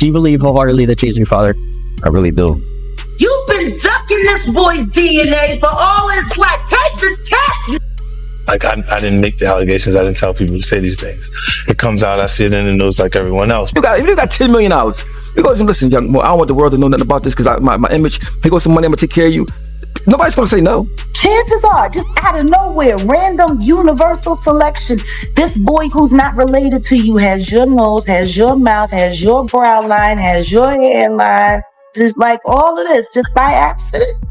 Do you believe wholeheartedly that Jay-Z is your father? I really do. You've been ducking this boy's DNA for all his life. Take the test. Like, I didn't make the allegations. I didn't tell people to say these things. It comes out, I see it in the news like everyone else. If you got $10 million, you go, listen, young boy, I don't want the world to know nothing about this because my image, here goes some money, I'm going to take care of you. Nobody's going to say no. Chances are, just out of nowhere, random universal selection, this boy who's not related to you has your nose, has your mouth, has your brow line, has your hairline. Just like all of this, just by accident.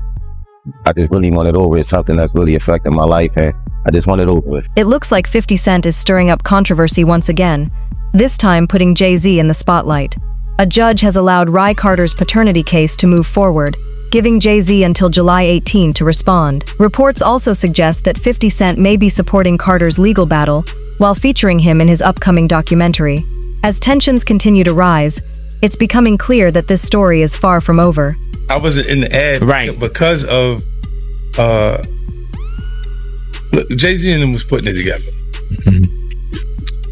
I just really want it over. It's something that's really affecting my life, and I just want it over with. It looks like 50 Cent is stirring up controversy once again, this time putting Jay-Z in the spotlight. A judge has allowed Rymir Carter's paternity case to move forward, giving Jay-Z until July 18 to respond. Reports also suggest that 50 Cent may be supporting Carter's legal battle while featuring him in his upcoming documentary. As tensions continue to rise, it's becoming clear that this story is far from over. I wasn't in the ad because of look, Jay-Z and them was putting it together.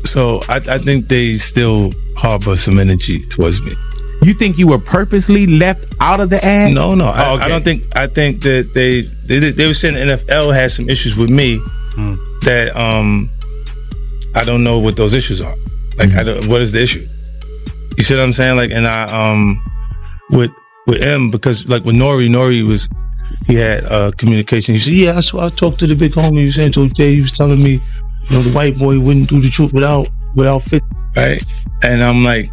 So I think they still harbor some energy towards me. You think you were purposely left out of the ad? No. Oh, okay. I don't think. I think that they were saying the NFL had some issues with me that I don't know what those issues are. Like, what is the issue? You see what I'm saying? Like, and I with M, because like with Nori he had communication. He said, yeah, I talked to the big homie. He was saying to Jay, he was telling me, you know, the white boy wouldn't do the truth without fit, right? And I'm like,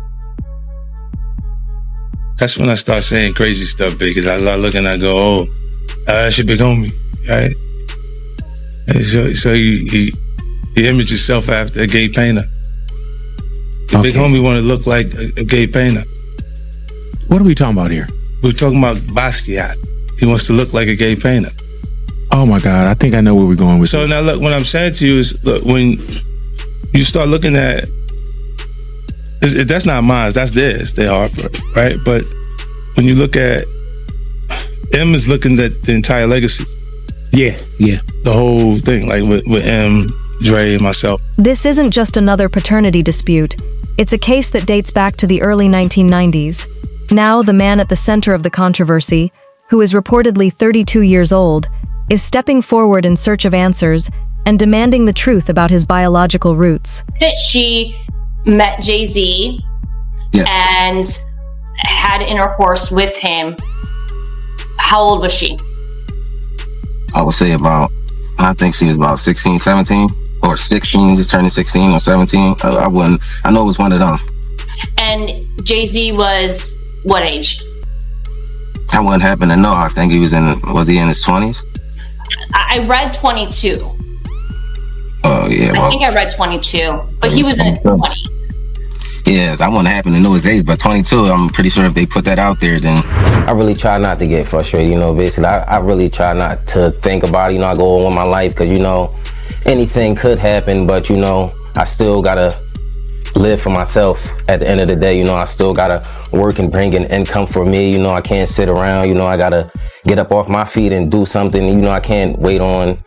that's when I start saying crazy stuff, because I look and I go, oh, that's your big homie, right? And so he imaged himself after a gay painter. The big homie want to look like a gay painter. What are we talking about here? We're talking about Basquiat. He wants to look like a gay painter. Oh my God, I think I know where we're going with so this. Now look, what I'm saying to you is, look, when you start looking at, that's not mine, that's theirs, they Harper, right? But when you look at, M is looking at the entire legacy. Yeah. The whole thing, like with M, Dre, and myself. This isn't just another paternity dispute. It's a case that dates back to the early 1990s. Now, the man at the center of the controversy, who is reportedly 32 years old, is stepping forward in search of answers and demanding the truth about his biological roots. That she met Jay-Z and had intercourse with him. How old was she? I would say I think she was about 16, 17, or 16, just turning 16 or 17. I know it was one of them. And Jay-Z was what age? I wouldn't happen to know. I think was he in his 20s? I read 22. Oh, yeah. Well, I think I read 22, but he was in his 20s. Yes, I wouldn't happen to know his age, but 22, I'm pretty sure if they put that out there, then... I really try not to get frustrated, basically. I really try not to think about it, I go on with my life, because, anything could happen, but, I still gotta live for myself at the end of the day. I still gotta work and bring an income for me. I can't sit around. I gotta get up off my feet and do something. I can't wait on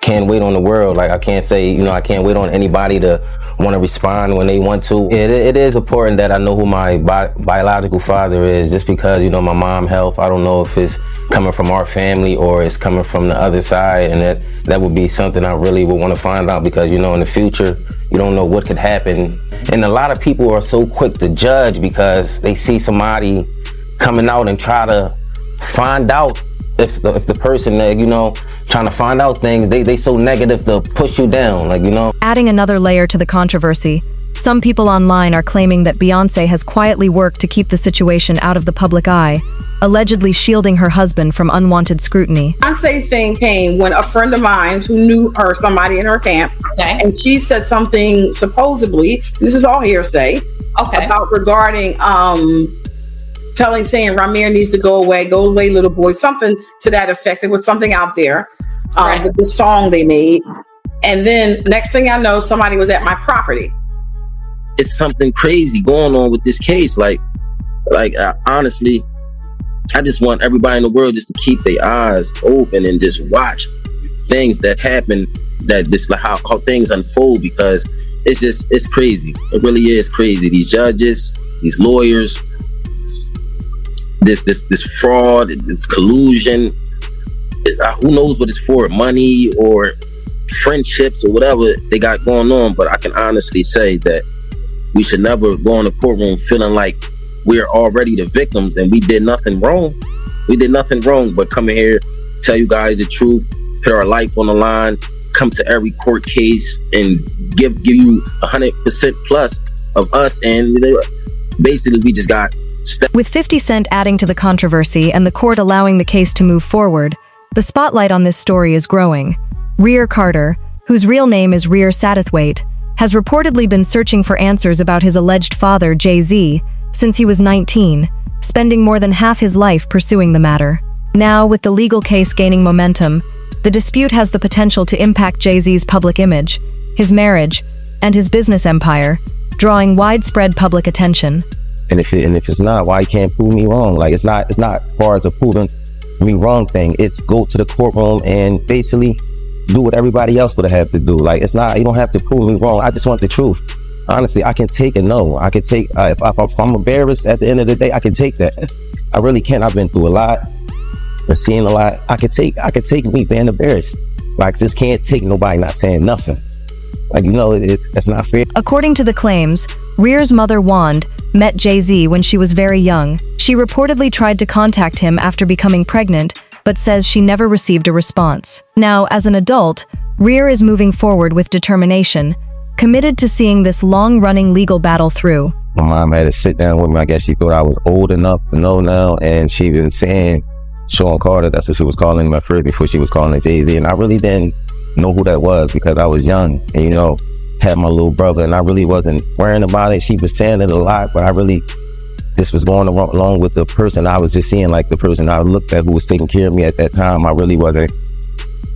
the world. Like, I can't say, I can't wait on anybody to want to respond when they want to. It is important that I know who my biological father is, just because, my mom health, I don't know if it's coming from our family or it's coming from the other side, and that would be something I really would want to find out, because, in the future, you don't know what could happen. And a lot of people are so quick to judge because they see somebody coming out and try to find out if the person that, trying to find out things, they so negative to push you down, Adding another layer to the controversy, some people online are claiming that Beyonce has quietly worked to keep the situation out of the public eye, allegedly shielding her husband from unwanted scrutiny. Beyonce thing came when a friend of mine who knew her, somebody in her camp, and she said something, supposedly, this is all hearsay, about regarding saying Rymir needs to go away little boy, something to that effect. There was something out there with the song they made. And then next thing I know, somebody was at my property. It's something crazy going on with this case. Honestly, I just want everybody in the world just to keep their eyes open and just watch things that happen, that just like how things unfold, because it's crazy. It really is crazy. These judges, these lawyers, this fraud, this collusion. Who knows what it's for? Money or friendships or whatever they got going on. But I can honestly say that we should never go in the courtroom feeling like we're already the victims and we did nothing wrong. We did nothing wrong but come in here, tell you guys the truth, put our life on the line, come to every court case and give you 100% plus of us. And basically we just got With 50 Cent adding to the controversy and the court allowing the case to move forward, the spotlight on this story is growing. Rymir Carter, whose real name is Rymir Satterthwaite, has reportedly been searching for answers about his alleged father, Jay-Z, since he was 19, spending more than half his life pursuing the matter. Now, with the legal case gaining momentum, the dispute has the potential to impact Jay-Z's public image, his marriage, and his business empire, drawing widespread public attention. And if it's not, why you can't prove me wrong? Like it's not far as a proving me wrong thing. It's go to the courtroom and basically do what everybody else would have to do. Like it's not, you don't have to prove me wrong. I just want the truth. Honestly, I can take a no. I can take if I'm embarrassed at the end of the day, I can take that. I really can. I've been through a lot, and seen a lot. I could take me being embarrassed. Like just can't take nobody not saying nothing. Like it's not fair. According to the claims, Rymir's mother Wand met Jay-Z when she was very young. She reportedly tried to contact him after becoming pregnant, but says she never received a response. Now, as an adult, Rymir is moving forward with determination, committed to seeing this long-running legal battle through. My mom had to sit down with me. I guess she thought I was old enough to know now, and she been saying Sean Carter, that's what she was calling him at first before she was calling him Jay-Z, and I really didn't know who that was because I was young and had my little brother, and I really wasn't worrying about it. She was saying it a lot, but I really just was going along with the person I was just seeing, like the person I looked at who was taking care of me at that time. I really wasn't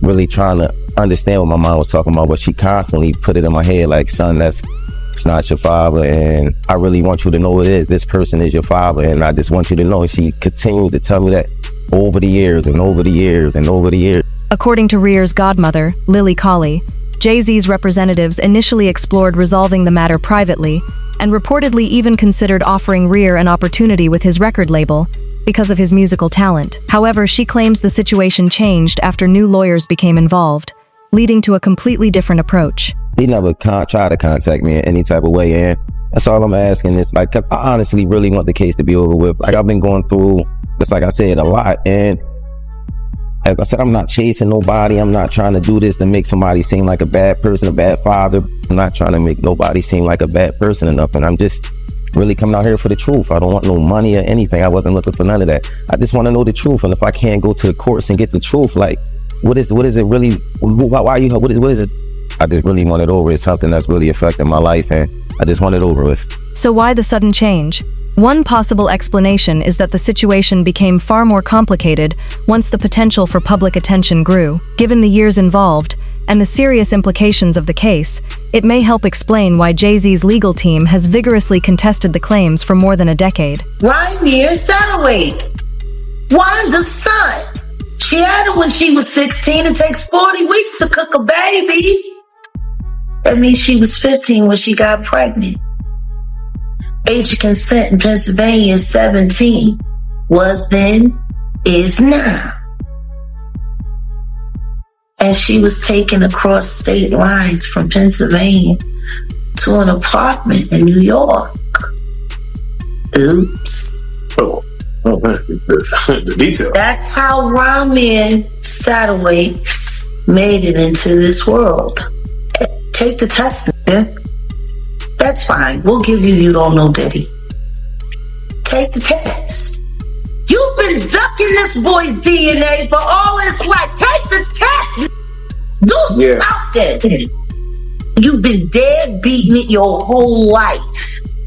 really trying to understand what my mom was talking about, but she constantly put it in my head like, son, it's not your father, and I really want you to know it is. This person is your father, and I just want you to know. And she continued to tell me that over the years and over the years and over the years. According to Rymir's godmother, Lily Colley, Jay-Z's representatives initially explored resolving the matter privately and reportedly even considered offering Rymir an opportunity with his record label because of his musical talent. However, she claims the situation changed after new lawyers became involved, leading to a completely different approach. He never tried to contact me in any type of way, and that's all I'm asking is like, cause I honestly really want the case to be over with. Like I've been going through, just like I said, a lot, and as I said, I'm not chasing nobody. I'm not trying to do this to make somebody seem like a bad person, a bad father. I'm not trying to make nobody seem like a bad person or nothing. I'm just really coming out here for the truth. I don't want no money or anything. I wasn't looking for none of that. I just want to know the truth. And if I can't go to the courts and get the truth, like, what is it really? Why you? What is it? I just really want it over. It's something that's really affecting my life, and I just want it over with. So why the sudden change? One possible explanation is that the situation became far more complicated once the potential for public attention grew. Given the years involved and the serious implications of the case, it may help explain why Jay-Z's legal team has vigorously contested the claims for more than a decade. Rymir Satterthwaite, Wanda's son. She had it when she was 16. It takes 40 weeks to cook a baby. That means she was 15 when she got pregnant. Age of consent in Pennsylvania is 17. Was then, is now. And she was taken across state lines from Pennsylvania to an apartment in New York. Oops. Oh, the detail. That's how Rymir Satterthwaite made it into this world. Take the test, man. That's fine. We'll give you don't know Diddy. Take the test. You've been ducking this boy's DNA for all his life. Take the test. Do something. You've been dead beating it your whole life.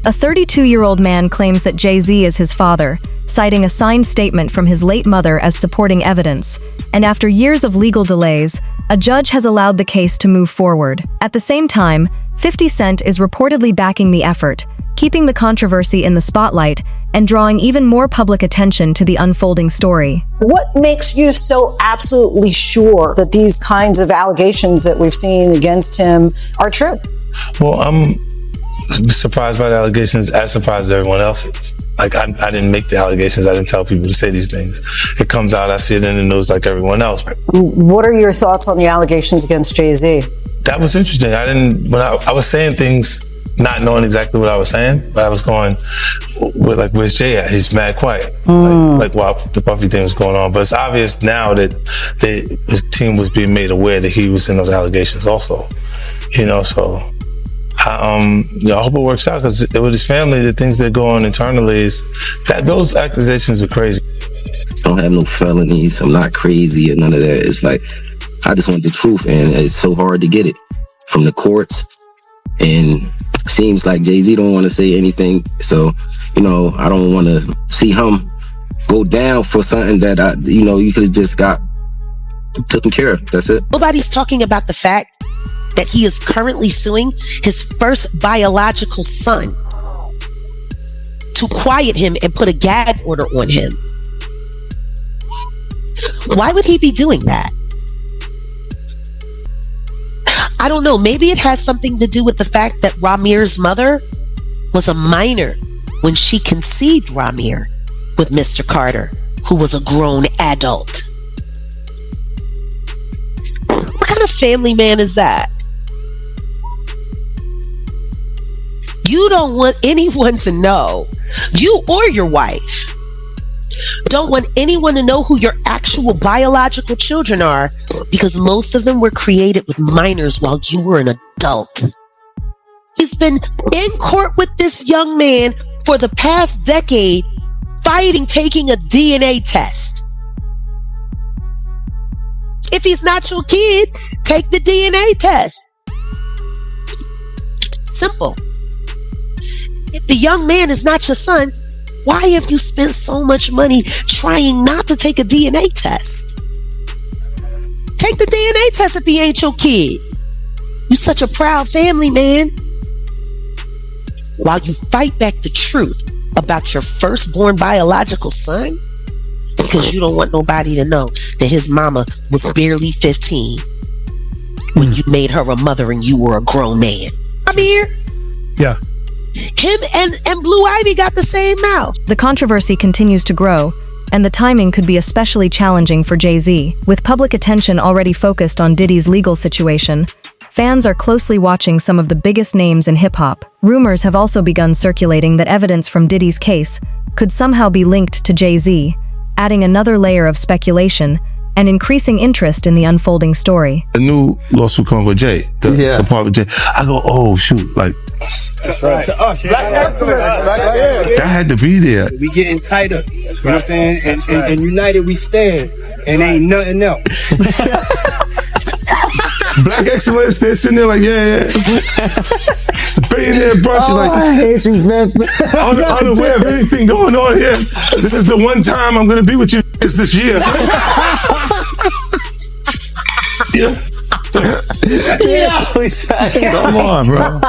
A 32-year-old man claims that Jay-Z is his father, citing a signed statement from his late mother as supporting evidence. And after years of legal delays, a judge has allowed the case to move forward. At the same time, 50 Cent is reportedly backing the effort, keeping the controversy in the spotlight and drawing even more public attention to the unfolding story. What makes you so absolutely sure that these kinds of allegations that we've seen against him are true? Well, I'm surprised by the allegations, as surprised as everyone else is. Like, I didn't make the allegations. I didn't tell people to say these things. It comes out, I see it in the news like everyone else. What are your thoughts on the allegations against Jay-Z? That was interesting. When I was saying things, not knowing exactly what I was saying, but I was going, where's Jay at? He's mad quiet. Like while the Puffy thing was going on. But it's obvious now that his team was being made aware that he was in those allegations also. So I hope it works out, because with his family, the things that go on internally is that those accusations are crazy. I don't have no felonies. I'm not crazy or none of that. It's like, I just want the truth, and it's so hard to get it from the courts. And seems like Jay-Z don't want to say anything. So, I don't want to see him go down for something that, you could have just got taken care of. That's it. Nobody's talking about the fact that he is currently suing his first biological son to quiet him and put a gag order on him. Why would he be doing that? I don't know. Maybe it has something to do with the fact that Rymir's mother was a minor when she conceived Rymir with Mr. Carter, who was a grown adult. What kind of family man is that? You don't want anyone to know, you or your wife, don't want anyone to know who your actual biological children are, because most of them were created with minors while you were an adult. He's been in court with this young man for the past decade, fighting taking a DNA test. If he's not your kid, take the DNA test. Simple. If the young man is not your son, why have you spent so much money trying not to take a DNA test? Take the DNA test if he ain't your kid. You such a proud family man. While you fight back the truth about your firstborn biological son, because you don't want nobody to know that his mama was barely 15 when you made her a mother and you were a grown man. I'm here. Yeah. Him and Blue Ivy got the same mouth. The controversy continues to grow, and the timing could be especially challenging for Jay-Z. With public attention already focused on Diddy's legal situation, fans are closely watching some of the biggest names in hip-hop. Rumors have also begun circulating that evidence from Diddy's case could somehow be linked to Jay-Z, adding another layer of speculation and increasing interest in the unfolding story. A new lawsuit coming with Jay, the part with Jay. I go, oh shoot, like that's right. To us, that had to be there. We getting tighter, you know what I'm saying? And united we stand, and ain't nothing else. Black excellence, they're sitting there like, yeah. It's a billionaire brunch. Like, I hate you, man. Unaware of anything going on here. This is the one time I'm gonna be with you this year. Yeah. Come on, bro.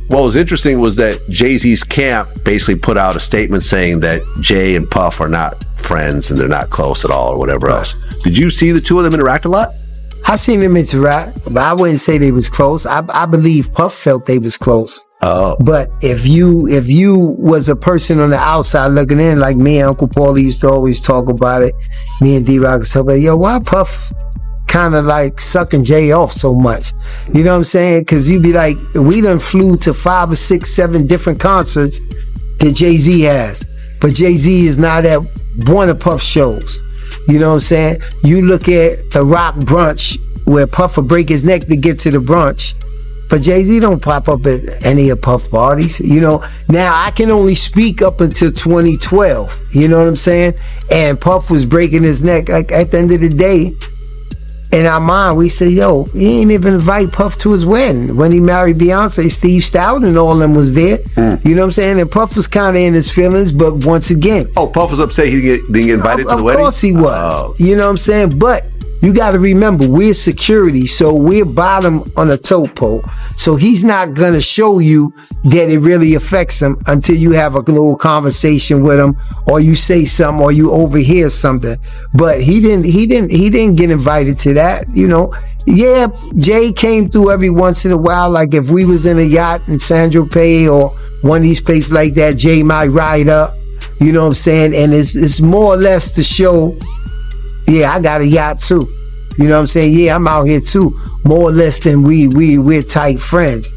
What was interesting was that Jay-Z's camp basically put out a statement saying that Jay and Puff are not friends and they're not close at all or whatever else. Did you see the two of them interact a lot? I seen them interact, but I wouldn't say they was close. I believe Puff felt they was close. Oh. But if you was a person on the outside looking in, like me and Uncle Paulie used to always talk about it, me and D-Rock used to talk about, yo, why Puff kind of like sucking Jay off so much? You know what I'm saying? Because you'd be like, we done flew to 5 or 6, 7 different concerts that Jay-Z has, but Jay-Z is not at one of Puff's shows. You know what I'm saying? You look at the Rock brunch where Puff will break his neck to get to the brunch, but Jay-Z don't pop up at any of Puff parties. You know, now I can only speak up until 2012. You know what I'm saying? And Puff was breaking his neck. Like at the end of the day, in our mind, we say, yo, he ain't even invite Puff to his wedding. When he married Beyonce, Steve Stout and all of them was there. You know what I'm saying? And Puff was kind of in his feelings, but once again. Oh, Puff was upset he didn't get invited to the wedding? Of course he was. Oh. You know what I'm saying? But you got to remember, we're security, so we're bottom on a topo. So he's not going to show you that it really affects him until you have a little conversation with him, or you say something, or you overhear something. But he didn't get invited to that, you know. Yeah, Jay came through every once in a while. Like if we was in a yacht in San Tropez or one of these places like that, Jay might ride up. You know what I'm saying? And it's more or less to show, yeah, I got a yacht too. You know what I'm saying? Yeah, I'm out here too. More or less than we're tight friends.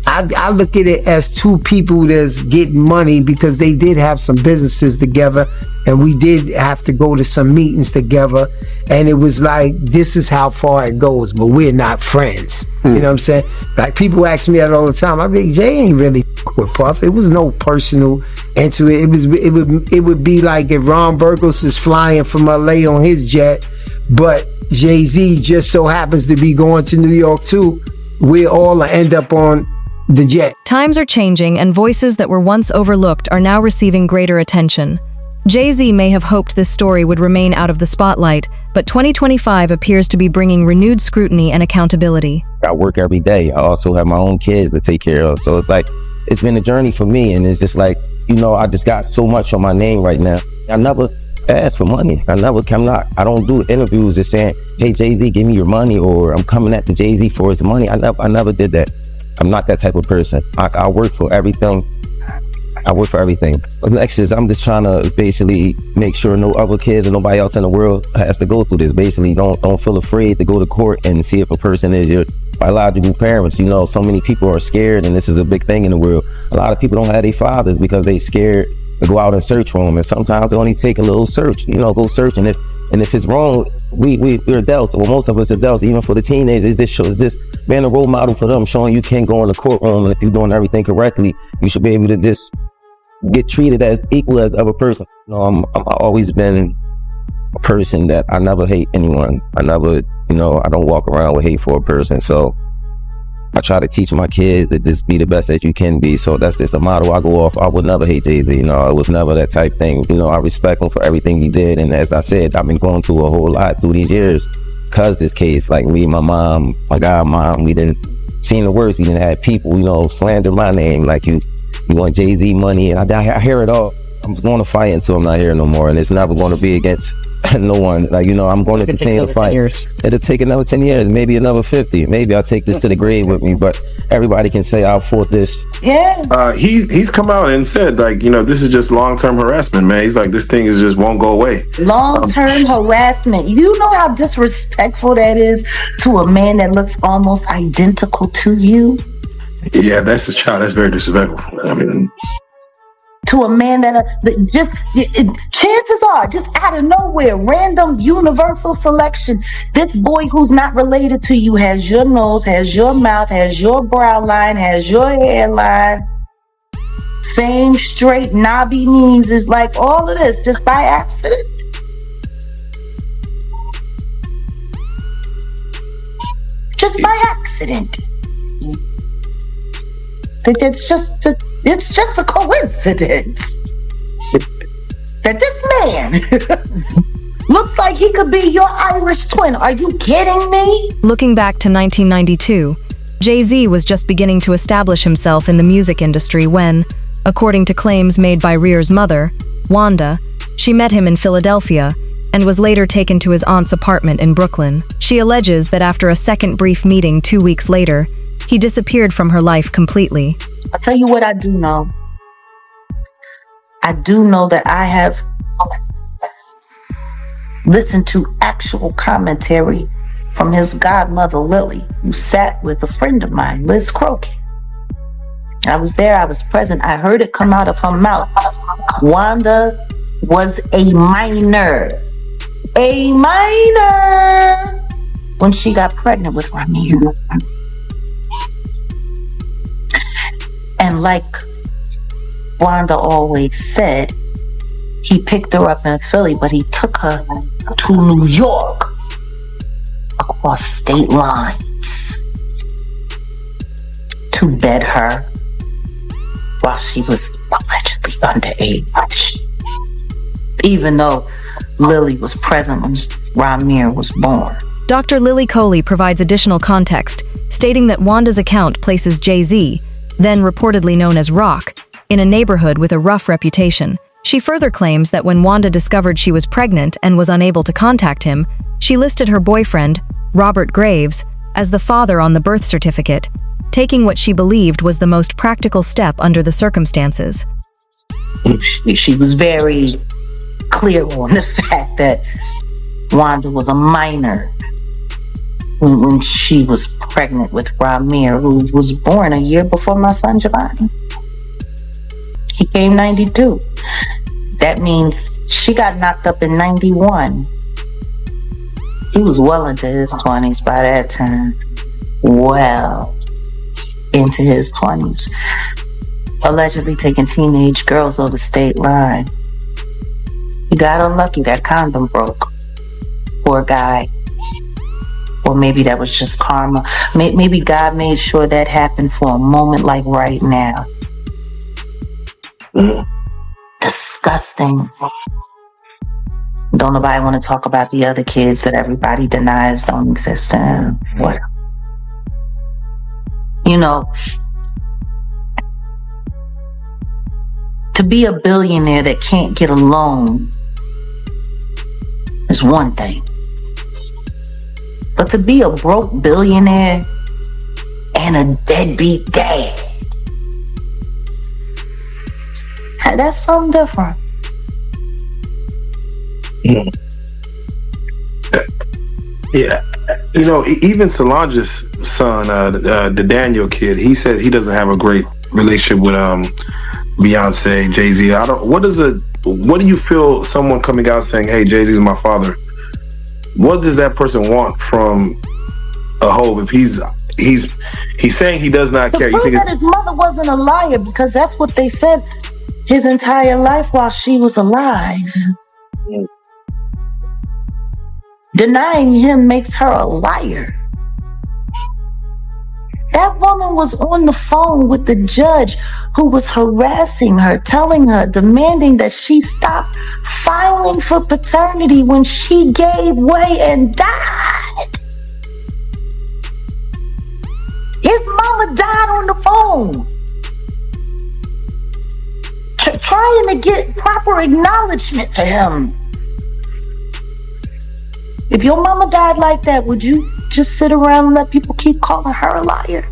I look at it as two people that's getting money because they did have some businesses together and we did have to go to some meetings together, and it was like, this is how far it goes, but we're not friends. You know what I'm saying? Like people ask me that all the time. I be like, Jay ain't really with Puff. It was no personal into it. It would be like if Ron Burgos is flying from LA on his jet, but Jay-Z just so happens to be going to New York too. We all end up on the jet. Times are changing, and voices that were once overlooked are now receiving greater attention. Jay-Z may have hoped this story would remain out of the spotlight, but 2025 appears to be bringing renewed scrutiny and accountability. I work every day. I also have my own kids to take care of. So it's like, it's been a journey for me. And it's just like, I just got so much on my name right now. I never ask for money. I don't do interviews just saying, hey, Jay-Z, give me your money, or I'm coming at the Jay-Z for his money. I never did that. I'm not that type of person. I work for everything. But next is, I'm just trying to basically make sure no other kids or nobody else in the world has to go through this. Basically, don't feel afraid to go to court and see if a person is your biological parents. So many people are scared, and this is a big thing in the world. A lot of people don't have their fathers because they scared to go out and search for them. And sometimes it only take a little search, go search. And if it's wrong, we're adults. Well, most of us adults, even for the teenagers, this being a role model for them, showing you can't go in the courtroom, and if you're doing everything correctly, you should be able to just get treated as equal as the other person. I've always been a person that I never hate anyone. I never, I don't walk around with hate for a person. So I try to teach my kids that just be the best that you can be. So that's just a motto I go off. I would never hate Jay-Z. It was never that type thing. I respect him for everything he did. And as I said, I've been going through a whole lot through these years because this case, like me, my mom, my godmom, we didn't seen the worst. We didn't have people, slander my name. Like you want Jay-Z money, and I hear it all. I'm going to fight until I'm not here no more, and it's never going to be against no one. Like, I'm going to continue to fight. It'll take another 10 years, maybe another 50. Maybe I'll take this to the grave with me, but everybody can say I fought this. Yeah. He's come out and said, like, this is just long-term harassment, man. He's like, this thing is just won't go away. Long-term harassment. You know how disrespectful that is to a man that looks almost identical to you? Yeah, that's his child. That's very disrespectful. I mean, to a man that chances are, just out of nowhere, random universal selection, this boy who's not related to you has your nose, has your mouth, has your brow line, has your hairline, same straight knobby knees, is like all of this just by accident. Just by accident. It's just a coincidence that this man looks like he could be your Irish twin. Are you kidding me? Looking back to 1992, Jay-Z was just beginning to establish himself in the music industry when, according to claims made by Rymir's mother, Wanda, she met him in Philadelphia and was later taken to his aunt's apartment in Brooklyn. She alleges that after a second brief meeting 2 weeks later, he disappeared from her life completely. I'll tell you what I do know. I do know that I have listened to actual commentary from his godmother, Lily, who sat with a friend of mine, Liz Croakey. I was there, I was present, I heard it come out of her mouth. Wanda was a minor when she got pregnant with Rymir. And like Wanda always said, he picked her up in Philly, but he took her to New York across state lines to bed her while she was allegedly underage, even though Lily was present when Rymir was born. Dr. Lily Coley provides additional context, stating that Wanda's account places Jay-Z, then reportedly known as Rock, in a neighborhood with a rough reputation. She further claims that when Wanda discovered she was pregnant and was unable to contact him, she listed her boyfriend, Robert Graves, as the father on the birth certificate, taking what she believed was the most practical step under the circumstances. She was very clear on the fact that Wanda was a minor when she was pregnant with Rymir, who was born a year before my son Giovanni. He came 92. That means she got knocked up in 91. He was well into his 20s by that time. Well into his 20s. Allegedly taking teenage girls over the state line. He got unlucky, that condom broke. Poor guy. Or maybe that was just karma. Maybe God made sure that happened for a moment like right now. Disgusting. Don't nobody want to talk about the other kids that everybody denies don't exist. Well, you know, to be a billionaire that can't get a loan is one thing. But to be a broke billionaire and a deadbeat dad, that's something different. Yeah. You know, even Solange's son, the Daniel kid, he says he doesn't have a great relationship with Beyonce, Jay-Z. What do you feel someone coming out saying, hey, Jay-Z's my father? What does that person want from a hoe if he's saying he does not care? To prove that his mother wasn't a liar, because that's what they said his entire life while she was alive. Denying him makes her a liar. That woman was on the phone with the judge who was harassing her, telling her, demanding that she stop filing for paternity when she gave way and died. His mama died on the phone. Trying to get proper acknowledgement to him. If your mama died like that, would you just sit around and let people keep calling her a liar?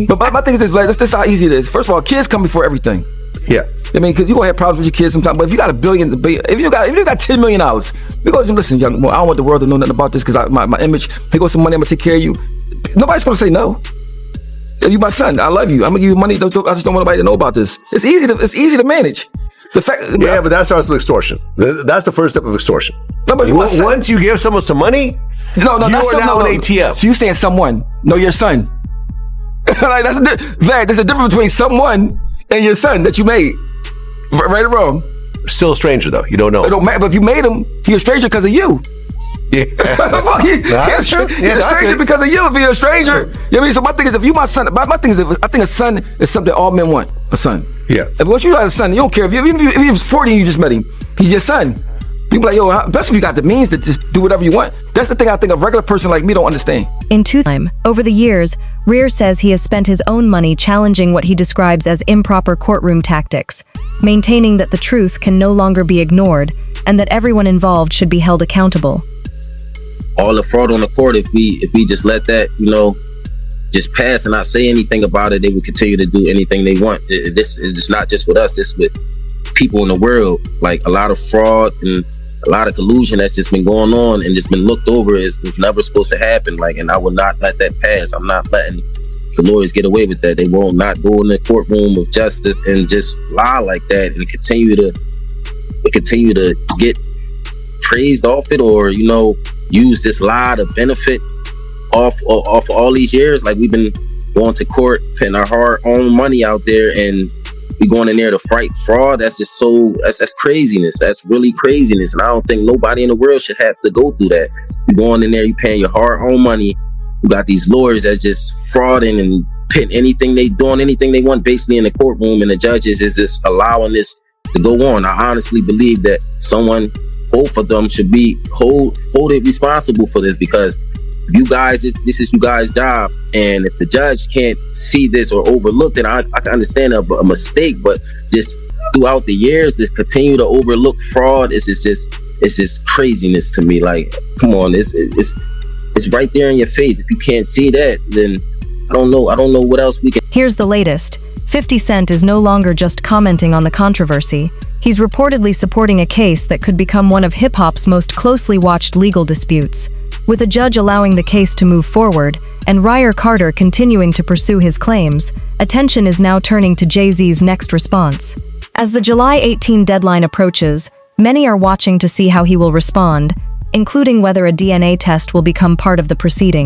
But my thing is this, Vlad, this is how easy it is. First of all, kids come before everything. Yeah. I mean, because you're going to have problems with your kids sometimes, but if you got if you got $10 million, because listen, young boy, I don't want the world to know nothing about this because my image, here goes some money, I'm going to take care of you. Nobody's going to say no. You my son, I love you. I'm going to give you money. I just don't want nobody to know about this. It's easy to manage. The fact, yeah, but that starts with extortion. That's the first step of extortion. No, but once you give someone some money, you are now an ATM. So you saying someone, no, your son. Like, there's a difference between someone and your son that you made. Right or wrong? Still a stranger though. You don't know. It don't matter. But if you made him, he's a stranger because of you. Yeah. He's a stranger because of you. If you're a stranger, you know what I mean? So my thing is, if you my son, my thing is, I think a son is something all men want. A son. Yeah. If once you got a son, you don't care if he was 40 and you just met him, he's your son. You be like, yo, best if you got the means to just do whatever you want. That's the thing I think a regular person like me don't understand. Over the years, Rymir says he has spent his own money challenging what he describes as improper courtroom tactics, maintaining that the truth can no longer be ignored and that everyone involved should be held accountable. All the fraud on the court, if we just let that, just pass and not say anything about it, they would continue to do anything they want. It's not just with us, it's with people in the world. Like a lot of fraud and a lot of collusion that's just been going on and just been looked over is never supposed to happen. Like, and I will not let that pass. I'm not letting the lawyers get away with that. They will not go in the courtroom of justice and just lie like that and continue to get praised off it, or use this lie to benefit off all these years. Like, we've been going to court, putting our hard-earned money out there, and we going in there to fight fraud. That's just that's craziness. That's really craziness, and I don't think nobody in the world should have to go through that. You going in there, you paying your hard-earned money. You got these lawyers that just frauding and pitting anything they want basically in the courtroom, and the judges is just allowing this to go on. I honestly believe that both of them should be hold it responsible for this, because you guys, this is you guys' job, and if the judge can't see this or overlook it, I can understand a mistake, but just throughout the years, to continue to overlook fraud is just it's just craziness to me. Like, come on, it's right there in your face. If you can't see that, then I don't know what else we can. Here's the latest. 50 Cent is no longer just commenting on the controversy. He's reportedly supporting a case that could become one of hip-hop's most closely watched legal disputes. With a judge allowing the case to move forward, and Rymir Carter continuing to pursue his claims, attention is now turning to Jay-Z's next response. As the July 18 deadline approaches, many are watching to see how he will respond, including whether a DNA test will become part of the proceeding.